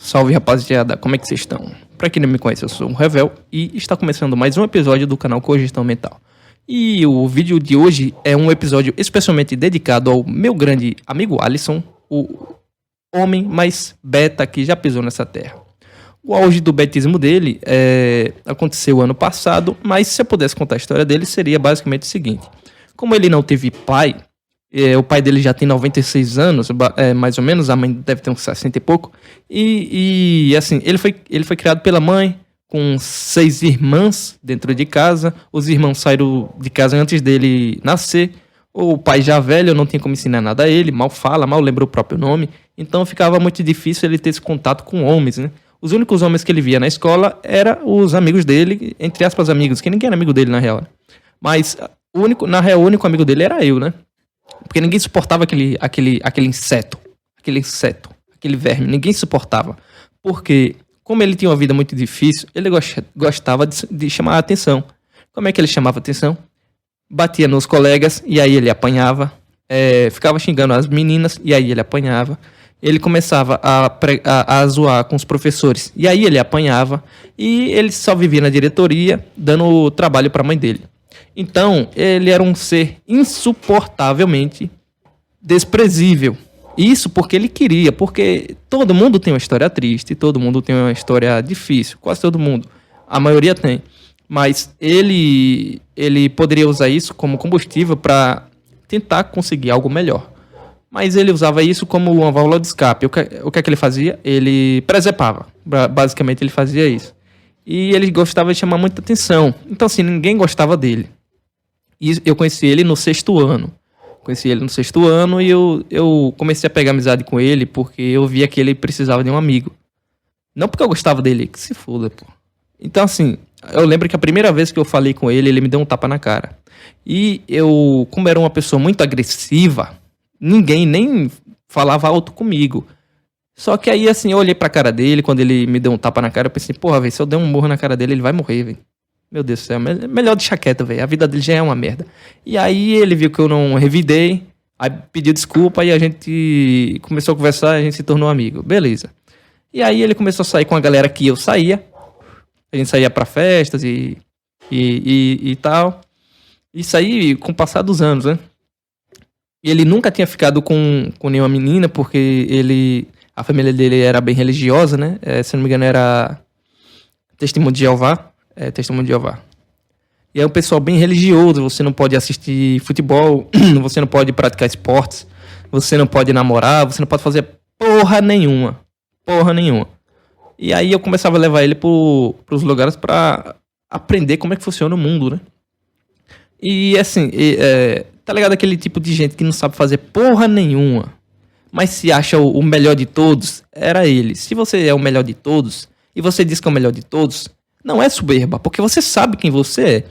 Salve, rapaziada, como é que vocês estão? Pra quem não me conhece, eu sou o Revel e está começando mais um episódio do canal Cogestão Mental. E o vídeo de hoje é um episódio especialmente dedicado ao meu grande amigo Alisson, o homem mais beta que já pisou nessa terra. O auge do betismo dele aconteceu ano passado, mas se eu pudesse contar a história dele, seria basicamente o seguinte. Como ele não teve pai, o pai dele já tem 96 anos, mais ou menos, a mãe deve ter uns 60 e pouco. E assim, ele foi criado pela mãe, com 6 irmãs dentro de casa. Os irmãos saíram de casa antes dele nascer. O pai já velho, não tinha como ensinar nada a ele, mal fala, mal lembra o próprio nome. Então ficava muito difícil ele ter esse contato com homens, né? Os únicos homens que ele via na escola eram os amigos dele, entre aspas amigos, que ninguém era amigo dele na real. Mas o único amigo dele era eu, né? Porque ninguém suportava aquele inseto, aquele verme, ninguém suportava. Porque, como ele tinha uma vida muito difícil, ele gostava de chamar a atenção. Como é que ele chamava a atenção? Batia nos colegas, e aí ele apanhava. Ficava xingando as meninas, e aí ele apanhava. Ele começava a zoar com os professores, e aí ele apanhava. E ele só vivia na diretoria, dando trabalho para a mãe dele. Então, ele era um ser insuportavelmente desprezível. Isso porque ele queria, porque todo mundo tem uma história triste, todo mundo tem uma história difícil, quase todo mundo. A maioria tem. Mas ele poderia usar isso como combustível para tentar conseguir algo melhor. Mas ele usava isso como uma válvula de escape. O que é que ele fazia? Ele presepava. Basicamente, ele fazia isso. E ele gostava de chamar muita atenção. Então, assim, ninguém gostava dele. E eu conheci ele no 6º ano. E eu comecei a pegar amizade com ele porque eu via que ele precisava de um amigo. Não porque eu gostava dele, que se foda, pô. Então, assim, eu lembro que a primeira vez que eu falei com ele, ele me deu um tapa na cara. E eu, como era uma pessoa muito agressiva, ninguém nem falava alto comigo. Só que aí, assim, eu olhei pra cara dele, quando ele me deu um tapa na cara, eu pensei, porra, velho, se eu der um murro na cara dele, ele vai morrer, velho. Meu Deus do céu, melhor deixar quieto, velho. A vida dele já é uma merda. E aí ele viu que eu não revidei, aí pediu desculpa e a gente começou a conversar, a gente se tornou amigo. Beleza. E aí ele começou a sair com a galera que eu saía. A gente saía pra festas e tal. Isso aí com o passar dos anos, né? E ele nunca tinha ficado com nenhuma menina, porque a família dele era bem religiosa, né? Se não me engano era Testemunho de Jeová. Testemunho de Jeová. E é um pessoal bem religioso, você não pode assistir futebol, você não pode praticar esportes, você não pode namorar, você não pode fazer porra nenhuma. E aí eu começava a levar ele pros lugares pra aprender como é que funciona o mundo, né? E assim, tá ligado aquele tipo de gente que não sabe fazer porra nenhuma, mas se acha o melhor de todos? Era ele. Se você é o melhor de todos, e você diz que é o melhor de todos, não é soberba, porque você sabe quem você é.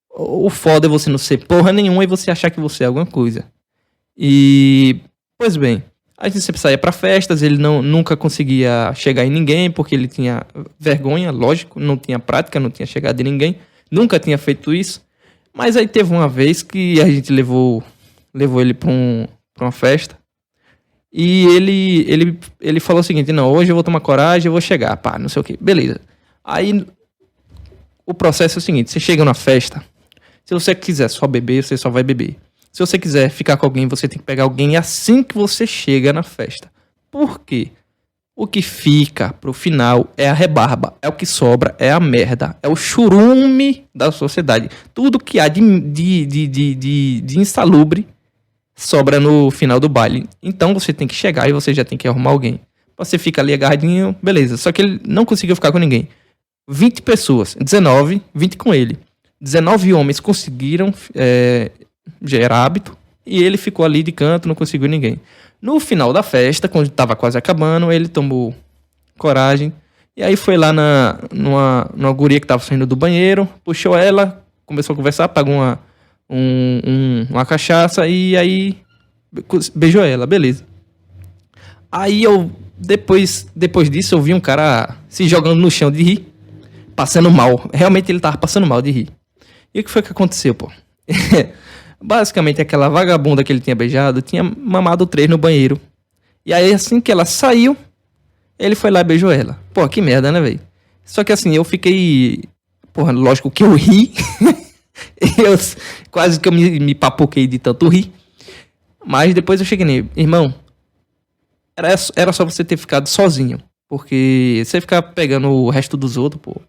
O foda é você não ser porra nenhuma e você achar que você é alguma coisa. E, pois bem, a gente sempre saía pra festas, ele nunca conseguia chegar em ninguém, porque ele tinha vergonha, lógico, não tinha prática, não tinha chegado em ninguém, nunca tinha feito isso. Mas aí teve uma vez que a gente levou ele pra uma festa, e ele falou o seguinte, não, hoje eu vou tomar coragem, eu vou chegar, pá, não sei o que, beleza. Aí o processo é o seguinte, você chega na festa, se você quiser só beber, você só vai beber. Se você quiser ficar com alguém, você tem que pegar alguém assim que você chega na festa. Por quê? O que fica pro final é a rebarba, é o que sobra, é a merda, é o churume da sociedade. Tudo que há de insalubre sobra no final do baile. Então você tem que chegar e você já tem que arrumar alguém. Você fica ali agarradinho, beleza. Só que ele não conseguiu ficar com ninguém. 20 pessoas, 19, 20 com ele. 19 homens conseguiram gerar hábito e ele ficou ali de canto, não conseguiu ninguém. No final da festa, quando estava quase acabando, ele tomou coragem e aí foi lá numa guria que estava saindo do banheiro, puxou ela, começou a conversar, pagou uma cachaça e aí beijou ela, beleza. Aí depois disso, eu vi um cara se jogando no chão de rir, passando mal. Realmente ele tava passando mal de rir. E o que foi que aconteceu, pô? Basicamente, aquela vagabunda que ele tinha beijado tinha mamado 3 no banheiro. E aí, assim que ela saiu, Ele foi lá e beijou ela. Pô, que merda, né, velho? Só que assim, eu fiquei... Porra, lógico que eu ri. Eu quase que eu me papoquei de tanto rir. Mas depois eu cheguei nele. Irmão, era só você ter ficado sozinho. Porque você ficar pegando o resto dos outros, pô.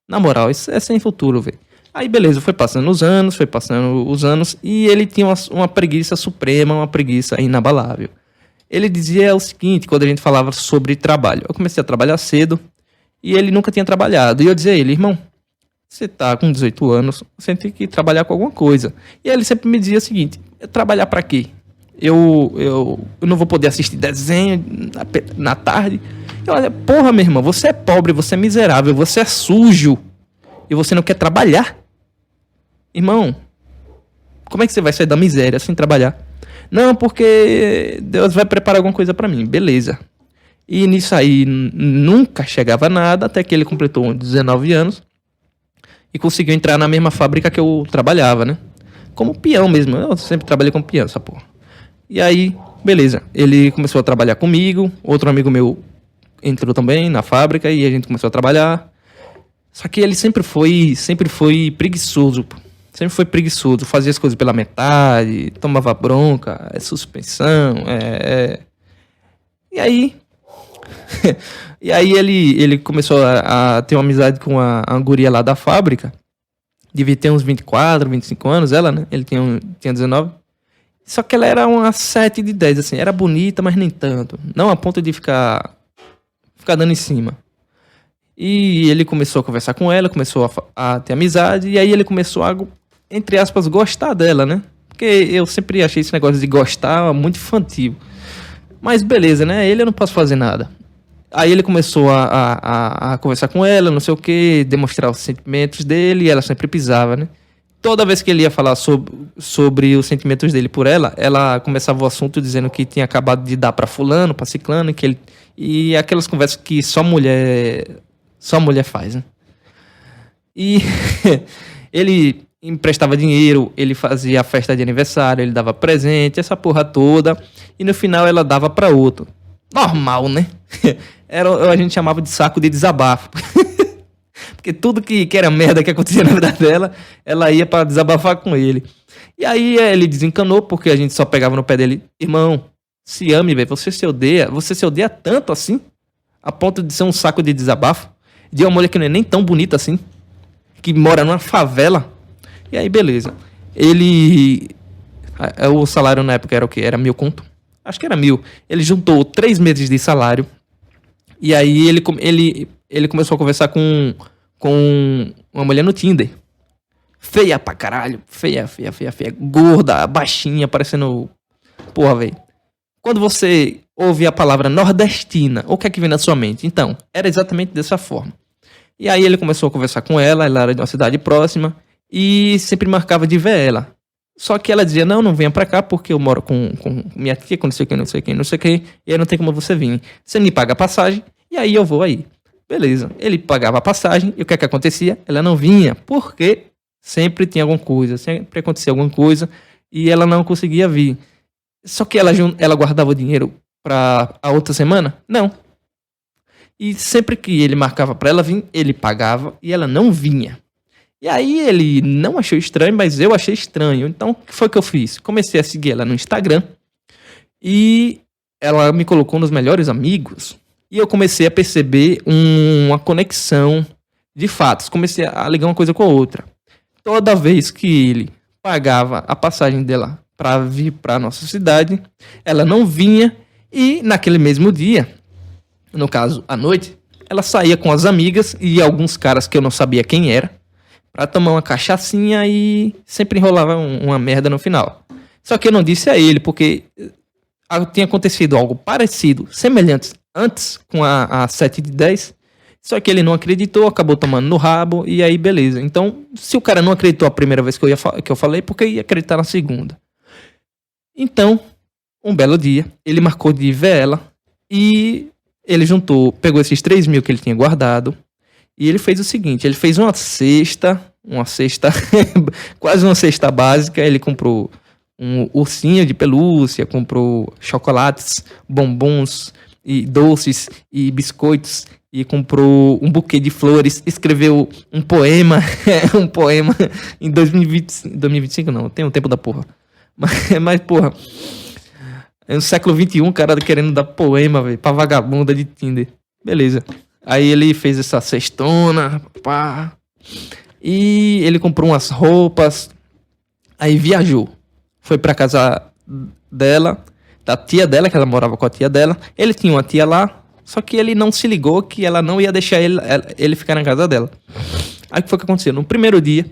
Na moral, isso é sem futuro, velho. Aí beleza, foi passando os anos. E ele tinha uma preguiça suprema, uma preguiça inabalável. Ele dizia o seguinte, quando a gente falava sobre trabalho. Eu comecei a trabalhar cedo. E ele nunca tinha trabalhado. E eu dizia a ele, irmão, você tá com 18 anos, você tem que trabalhar com alguma coisa. E ele sempre me dizia o seguinte, trabalhar pra quê? Eu não vou poder assistir desenho na tarde. Eu olha, porra, meu irmão, você é pobre, você é miserável, você é sujo. E você não quer trabalhar? Irmão, como é que você vai sair da miséria sem trabalhar? Não, porque Deus vai preparar alguma coisa pra mim. Beleza. E nisso aí nunca chegava nada, até que ele completou 19 anos e conseguiu entrar na mesma fábrica que eu trabalhava, né? Como peão mesmo. Eu sempre trabalhei como peão, essa porra. E aí, beleza. Ele começou a trabalhar comigo. Outro amigo meu entrou também na fábrica e a gente começou a trabalhar. Só que ele sempre foi preguiçoso, pô. Sempre foi preguiçoso. Fazia as coisas pela metade, tomava bronca, suspensão, E aí... E aí ele começou a ter uma amizade com a guria lá da fábrica. Devia ter uns 24, 25 anos, ela, né? Ele tinha 19. Só que ela era uma 7 de 10, assim. Era bonita, mas nem tanto. Não a ponto de ficar dando em cima. E ele começou a conversar com ela, começou a ter amizade. E aí ele começou a, entre aspas, gostar dela, né? Porque eu sempre achei esse negócio de gostar muito infantil. Mas beleza, né? Ele eu não posso fazer nada. Aí ele começou a conversar com ela, não sei o que, demonstrar os sentimentos dele, e ela sempre pisava, né? Toda vez que ele ia falar sobre os sentimentos dele por ela começava o assunto dizendo que tinha acabado de dar pra fulano, pra ciclano, e aquelas conversas que só mulher faz, né? E ele emprestava dinheiro, ele fazia a festa de aniversário, ele dava presente, essa porra toda, e no final ela dava pra outro. Normal, né? A gente chamava de saco de desabafo. Porque tudo que era merda que acontecia na vida dela, ela ia pra desabafar com ele. E aí ele desencanou, porque a gente só pegava no pé dele. Irmão, se ame, velho. Você se odeia tanto assim, a ponto de ser um saco de desabafo, de uma mulher que não é nem tão bonita assim, que mora numa favela. E aí, beleza. O salário na época era o quê? Era 1.000 conto? Acho que era 1.000. Ele juntou 3 meses de salário. E aí ele começou a conversar com uma mulher no Tinder. Feia pra caralho. Feia. Gorda, baixinha, parecendo... Porra, velho. Quando você ouve a palavra nordestina, o que é que vem na sua mente? Então, era exatamente dessa forma. E aí ele começou a conversar com ela era de uma cidade próxima. E sempre marcava de ver ela. Só que ela dizia, não venha pra cá porque eu moro com minha tia, com não sei o que, e aí não tem como você vir. Você me paga a passagem, e aí eu vou aí. Beleza. Ele pagava a passagem, e o que é que acontecia? Ela não vinha, porque sempre tinha alguma coisa, sempre acontecia alguma coisa, e ela não conseguia vir. Só que ela guardava o dinheiro pra a outra semana? Não. E sempre que ele marcava pra ela vir, ele pagava, e ela não vinha. E aí ele não achou estranho, mas eu achei estranho. Então, o que foi que eu fiz? Comecei a seguir ela no Instagram. E ela me colocou nos melhores amigos. E eu comecei a perceber uma conexão de fatos. Comecei a ligar uma coisa com a outra. Toda vez que ele pagava a passagem dela para vir para nossa cidade, ela não vinha. E naquele mesmo dia, no caso, à noite, ela saía com as amigas e alguns caras que eu não sabia quem era, pra tomar uma cachaçinha e sempre enrolava uma merda no final. Só que eu não disse a ele, porque tinha acontecido algo parecido, semelhante, antes com a 7 de 10. Só que ele não acreditou, acabou tomando no rabo, e aí beleza. Então, se o cara não acreditou a primeira vez que eu falei, por que ia acreditar na segunda? Então, um belo dia, ele marcou de ver ela, e ele pegou esses 3.000 que ele tinha guardado, e ele fez o seguinte, ele fez uma cesta, quase uma cesta básica. Ele comprou um ursinho de pelúcia, comprou chocolates, bombons e doces e biscoitos e comprou um buquê de flores, escreveu um poema, um poema em 2025 não, tem um tempo da porra. Mas porra, no século XXI, o cara querendo dar poema, velho, pra vagabunda de Tinder. Beleza. Aí ele fez essa cestona, pá. E ele comprou umas roupas. Aí viajou. Foi pra casa dela, da tia dela, que ela morava com a tia dela. Ele tinha uma tia lá, só que ele não se ligou que ela não ia deixar ele ficar na casa dela. Aí o que foi que aconteceu? No primeiro dia,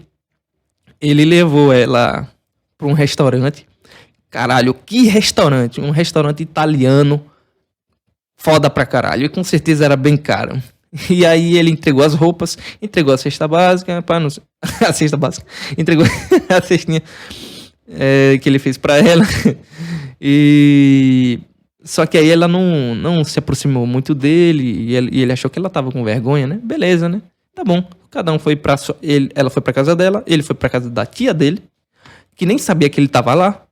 ele levou ela pra um restaurante. Caralho, que restaurante? Um restaurante italiano. Foda pra caralho. E com certeza era bem caro. E aí ele entregou as roupas, entregou a cesta básica, pá, não sei, a cesta básica, entregou a cestinha que ele fez pra ela. E só que aí ela não se aproximou muito dele e ele achou que ela tava com vergonha, né? Beleza, né? Tá bom. Cada um foi pra ela foi pra casa dela, ele foi pra casa da tia dele, que nem sabia que ele tava lá.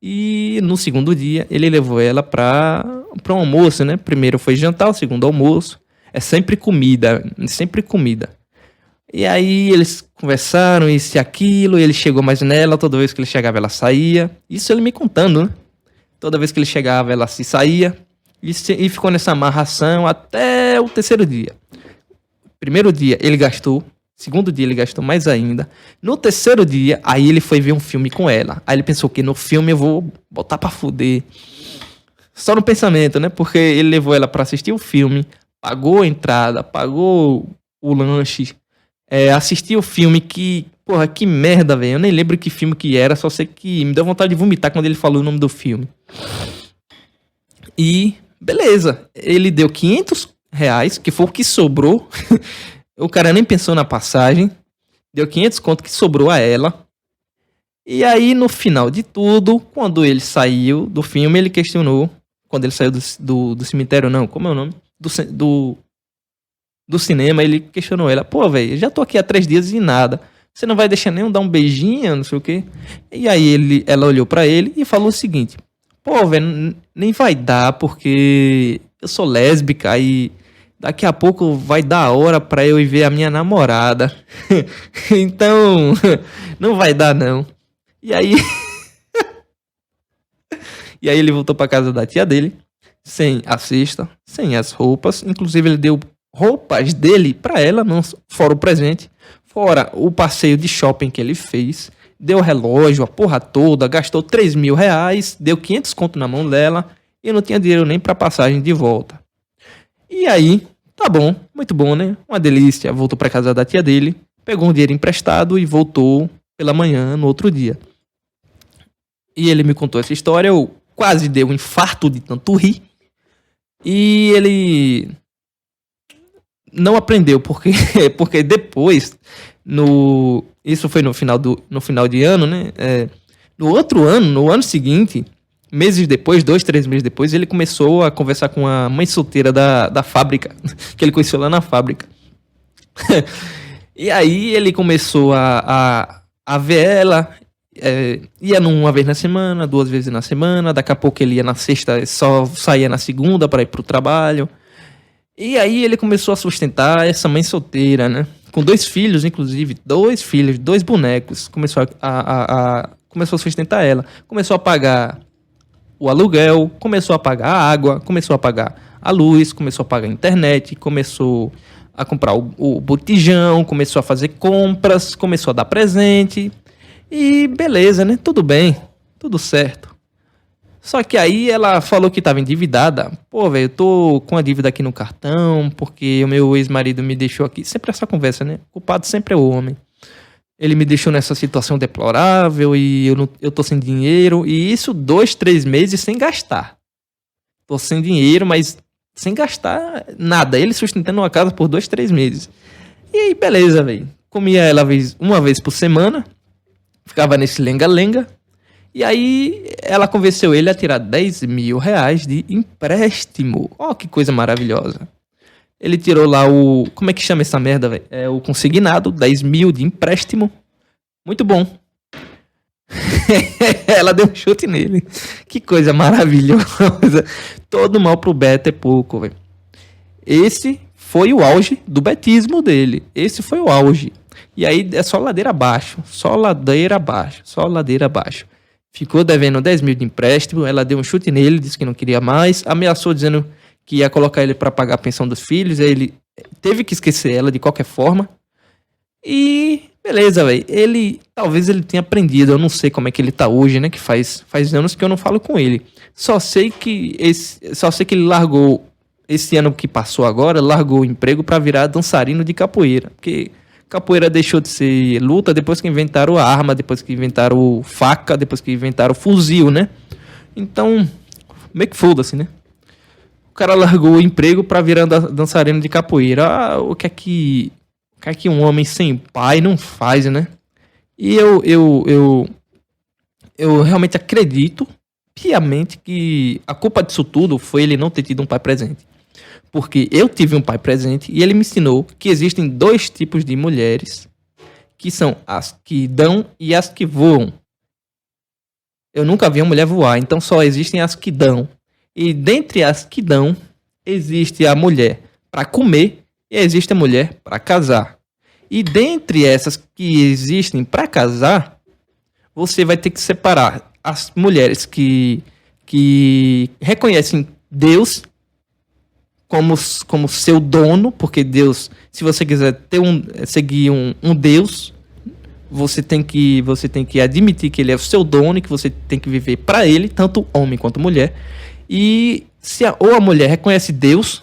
E no segundo dia ele levou ela pra um almoço, né? Primeiro foi jantar, o segundo almoço. É sempre comida, sempre comida. E aí eles conversaram, isso e aquilo, e ele chegou mais nela, toda vez que ele chegava ela saía. Isso ele me contando, né? Toda vez que ele chegava ela se saía. E ficou nessa amarração até o terceiro dia. Primeiro dia ele gastou, segundo dia ele gastou mais ainda. No terceiro dia, aí ele foi ver um filme com ela. Aí ele pensou que no filme eu vou botar pra fuder. Só no pensamento, né? Porque ele levou ela pra assistir o filme. Pagou a entrada, pagou o lanche, assistiu o filme que... Porra, que merda, velho. Eu nem lembro que filme que era, só sei que me deu vontade de vomitar quando ele falou o nome do filme. E, beleza. Ele deu R$500, que foi o que sobrou. O cara nem pensou na passagem. Deu 500 conto que sobrou a ela. E aí, no final de tudo, quando ele saiu do filme, ele questionou. Quando ele saiu do cemitério, não, como é o nome? Do cinema, ele questionou ela. Pô, velho, já tô aqui há 3 dias e nada. Você não vai deixar nem dar um beijinho, não sei o quê? E aí ela olhou pra ele e falou o seguinte. Pô, velho, nem vai dar porque eu sou lésbica e daqui a pouco vai dar a hora pra eu ir ver a minha namorada. Então, não vai dar não. E aí... E aí ele voltou pra casa da tia dele. Sem a cesta, sem as roupas. Inclusive ele deu roupas dele pra ela, não, fora o presente. Fora o passeio de shopping que ele fez. Deu relógio, a porra toda. Gastou R$3.000. Deu 500 conto na mão dela. E não tinha dinheiro nem pra passagem de volta. E aí, tá bom, muito bom, né? Uma delícia. Voltou pra casa da tia dele. Pegou um dinheiro emprestado e voltou pela manhã no outro dia. E ele me contou essa história. Eu quase dei um infarto de tanto rir. E ele não aprendeu, porque depois, isso foi no final de ano, né? No outro ano, no ano seguinte, meses depois, 2, 3 meses depois, ele começou a conversar com a mãe solteira da fábrica, que ele conheceu lá na fábrica. E aí ele começou a ver ela. Ia uma vez na semana, 2 vezes na semana. Daqui a pouco ele ia na sexta, só saía na segunda para ir pro trabalho. E aí ele começou a sustentar essa mãe solteira, né? Com 2 filhos, inclusive, 2 filhos, 2 bonecos. Começou começou a sustentar ela. Começou a pagar o aluguel, começou a pagar a água, começou a pagar a luz, começou a pagar a internet, começou a comprar o botijão, começou a fazer compras, começou a dar presente. E beleza, né? Tudo bem, tudo certo. Só que aí ela falou que tava endividada. Pô, velho, eu tô com a dívida aqui no cartão, porque o meu ex-marido me deixou aqui. Sempre essa conversa, né? O culpado sempre é o homem. Ele me deixou nessa situação deplorável e eu tô sem dinheiro. E isso 2, 3 meses sem gastar. Tô sem dinheiro, mas sem gastar nada. Ele sustentando uma casa por 2, 3 meses. E aí, beleza, velho. Comia ela uma vez por semana. Ficava nesse lenga-lenga. E aí ela convenceu ele a tirar R$10.000 de empréstimo. Ó, que coisa maravilhosa. Ele tirou lá o... Como é que chama essa merda, velho? É o consignado, 10 mil de empréstimo. Muito bom. Ela deu um chute nele. Que coisa maravilhosa. Todo mal pro Beto é pouco, velho. Esse foi o auge do betismo dele. Esse foi o auge. E aí é só ladeira abaixo. Só ladeira abaixo. Só ladeira abaixo. Ficou devendo 10 mil de empréstimo. Ela deu um chute nele, disse que não queria mais. Ameaçou dizendo que ia colocar ele pra pagar a pensão dos filhos. Aí ele teve que esquecer ela de qualquer forma. E beleza, velho. Talvez ele tenha aprendido. Eu não sei como é que ele tá hoje, né? Que faz anos que eu não falo com ele. Só sei que ele largou esse ano que passou agora, largou o emprego pra virar dançarino de capoeira. Porque capoeira deixou de ser luta depois que inventaram a arma, depois que inventaram faca, depois que inventaram fuzil, né? Então, meio que foda-se, né? O cara largou o emprego pra virar dançarino de capoeira. Ah, o que é que um homem sem pai não faz, né? E eu realmente acredito piamente que a culpa disso tudo foi ele não ter tido um pai presente. Porque eu tive um pai presente e ele me ensinou que existem dois tipos de mulheres, que são as que dão e as que voam. Eu nunca vi uma mulher voar, então só existem as que dão. E dentre as que dão, existe a mulher para comer e existe a mulher para casar. E dentre essas que existem para casar, você vai ter que separar as mulheres que reconhecem Deus como seu dono, porque Deus, se você quiser seguir um Deus, você tem que admitir que ele é o seu dono e que você tem que viver para ele, tanto homem quanto mulher. E ou a mulher reconhece Deus,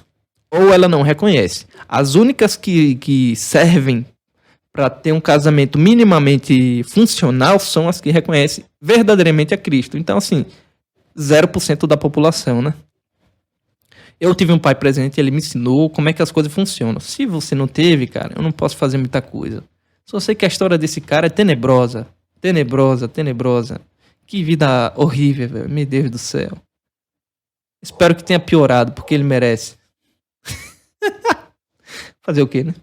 ou ela não reconhece. As únicas que servem para ter um casamento minimamente funcional são as que reconhecem verdadeiramente a Cristo. Então, assim, 0% da população, né? Eu tive um pai presente, ele me ensinou como é que as coisas funcionam. Se você não teve, cara, eu não posso fazer muita coisa. Só sei que a história desse cara é tenebrosa. Tenebrosa, tenebrosa. Que vida horrível, velho. Meu Deus do céu. Espero que tenha piorado, porque ele merece. Fazer o quê, né?